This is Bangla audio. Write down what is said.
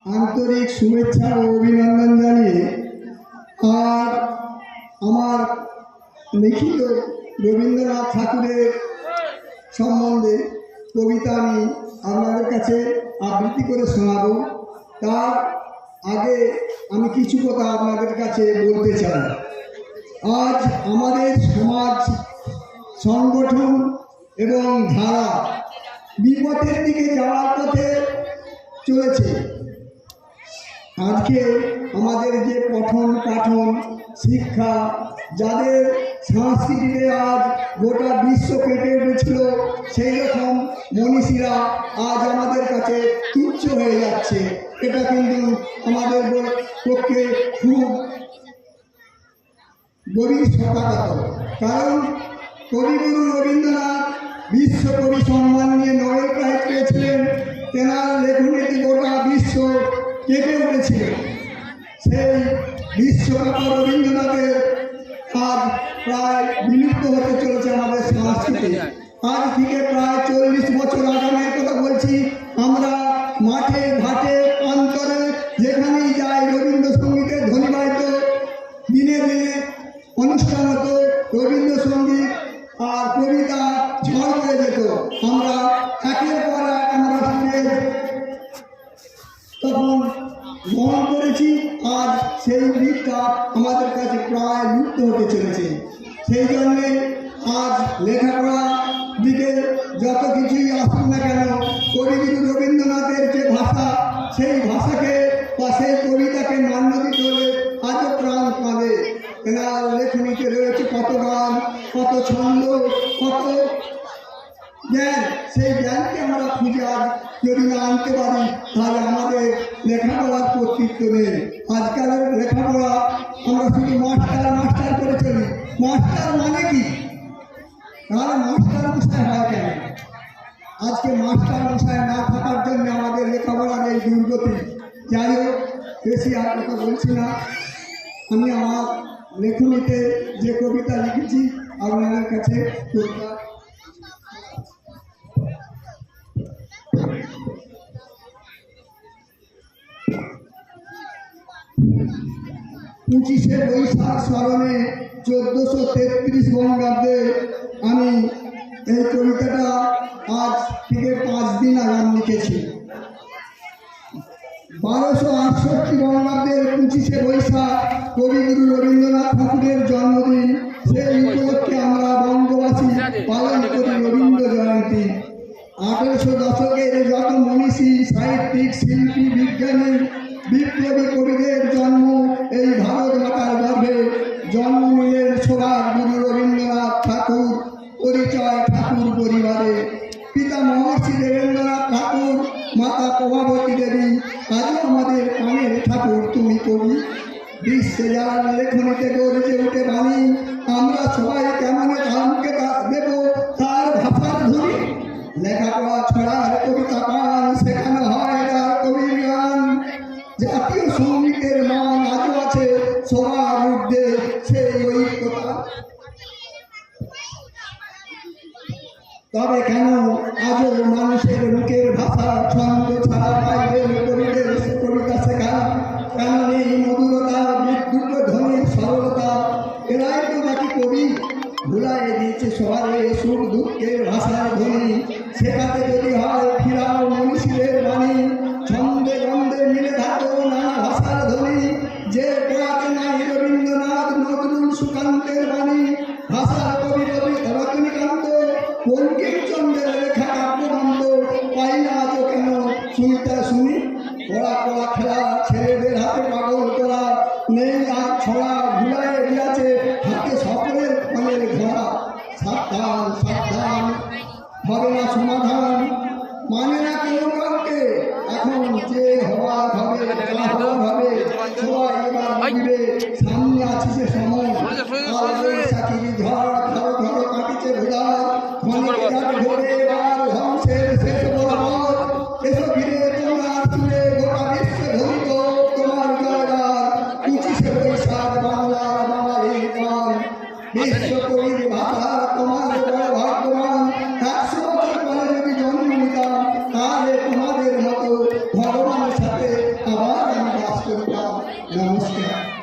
আন্তরিক শুভেচ্ছা ও অভিনন্দন জানিয়ে আর আমার লিখিত রবীন্দ্রনাথ ঠাকুরের সম্বন্ধে কবিতা আমি আপনাদের কাছে আবৃত্তি করে শোনাব। তার আগে আমি কিছু কথা আপনাদের কাছে বলতে চাই। আজ আমাদের সমাজ সংগঠন এবং ধারা বিপথের দিকে যাওয়ার পথে চলেছে। আজকে আমাদের যে পঠন পাঠন শিক্ষা, যাদের সংস্কৃতিতে আজ গোটা বিশ্ব কেঁপে উঠেছিল, সেই রকম মনীষীরা আজ আমাদের কাছে তুচ্ছ হয়ে যাচ্ছে। এটা কিন্তু আমাদের পক্ষে খুব গভীর শোকাহত। কারণ কবিগুরু রবীন্দ্রনাথ বিশ্বকবি সম্মান নিয়ে নোবেল প্রাইজ পেয়েছিলেন। তেনার লেখনীতে গোটা বিশ্ব কেঁপে উঠেছিল। সেই বিশ্বকাপ রবীন্দ্রনাথের আজ প্রায় বিলুপ্ত হতে চলেছে আমাদের সংস্কৃতি। আজ থেকে প্রায় 40 বছর আগামের কথা বলছি। আমরা মাঠে ঘাটে অন্তরে যেখানেই যাই রবীন্দ্রসঙ্গীতের ধ্বনি বাজত। দিনে দিনে অনুষ্ঠান হতো, রবীন্দ্রসঙ্গীত আর কবিতা ঝড় হয়ে যেত। আমরা একের পর এক আমরা তখন গ্রহণ করেছি। আজ সেই দিকটা আমাদের কাছে প্রায় লুপ্ত হতে চলেছে। সেই জন্যে আজ লেখাপড়া দিকে যত কিছুই আসুন না কেন, কবিগুরু রবীন্দ্রনাথের যে ভাষা, সেই ভাষাকে বা সেই কবিতাকে মান্য দিতে হলে আজও প্রাণ পাবে। এনার লেখনীতে রয়েছে কত গান, কত ছন্দ, কত জ্ঞান। সেই জ্ঞানকে আমরা খুঁজে আজ যদি না আনতে পারি, তাহলে আমাদের লেখাপড়ার কর্তৃত্ব নেই। আজকালের লেখাপড়া আমরা শুধু মাস্টার মাস্টার করে চলি। মাস্টার মানে কি? তাহলে মাস্টার মশাই হয় কেন? আজকে মাস্টার মশাই না থাকার জন্য আমাদের লেখাপড়ার এই দুর্গতি। যাই হোক, বেশি আর কথা বলছি না। আমি আমার লেখনীতে যে কবিতা লিখেছি আপনাদের কাছে 25শে বৈশাখ স্মরণে 1433 বঙ্গাব্দে আমি এই কবিতাটা আজ থেকে 5 দিন আগাম লিখেছি। 1268 বঙ্গাব্দের 25শে বৈশাখ কবিগুরু রবীন্দ্রনাথ ঠাকুরের জন্মদিন। সেই উপলক্ষে আমরা বঙ্গবাসী পালন করি রবীন্দ্র জয়ন্তী। 1800 দশকের যত মনীষী, সাহিত্যিক, শিল্পী, বিজ্ঞানী, বিপ্লবী কবিদের জন্ম এই ভারত মাতার গর্ভে। জন্ম নিলেন সোনার গুরু রবীন্দ্রনাথ ঠাকুর, পরিচয় ঠাকুর পরিবারে। পিতা মহর্ষি দেবেন্দ্রনাথ ঠাকুর, মাতা প্রভাবতী দেবী, আজও আমাদের প্রাণের ঠাকুর তুমি কবি। বিশ্বে যার লেখনীতে গর্জে উঠে বাণী, আমরা সবাই কেমন কামকে দেব তার ভাষার ধরি। লেখাপড়া ছড়ার কবিতা পান, শেখানো হয় তার কবির গান। জাতীয় সঙ্গীতের মান আজও আছে সবার ঊর্ধ্বে সেই ঐক্যতা। তবে কেন আজও মানুষের মুখের ভাষা ছন্দ ছাড়া পাইবেন কবিদের কবিতা শেখা? কেন নেই মধুরতা, বিদ্যুৎ ধ্বনির সরলতা? এরাই তো নাকি কবি, ভুলাই দিয়েছে সবারে সুখ দুঃখের ভাষার ধ্বনি। শেখাতে যদি হয় ফিরাও মনীষীদের বাণী, ছন্দে গন্ধে মিলে থাকো নানা ভাষার ধ্বনি। যে পড়াতে নাই রবীন্দ্রনাথ, নজরুল, সুকান্তের বাণী, ভাষার কবি রজনীকান্ত, বঙ্কিমচন্দ্রের লেখা কাব্যকান্ত, পাই না আজও কেন শুনিতে শুনি? পড়া পড়া খেলা, ছেলেদের হাতে পাগল করা, নেই আর ছড়া, ভুলায় দিয়াছে হাতে সকলের ফলের ঘোড়া। সাবধান সাবধান, হবে না সমাধান, মানে না কেউ কাউকে। এখন যে হওয়ার হবে, যা হওয়ার হবে, সবাই এবার বুঝবে সামনে আছে সে সময়। বৈশাখী ঝড় ধরো ধরো কাটিছে ভুলার, ক্ষণিকে যাবে ধরে এবার ধ্বংসের শেষ বরাবর। এসো ফিরে তোমার চুলে গোটা বিশ্বে ধরিত তোমার জয়গার। 25শে বৈশাখ নমস্কার।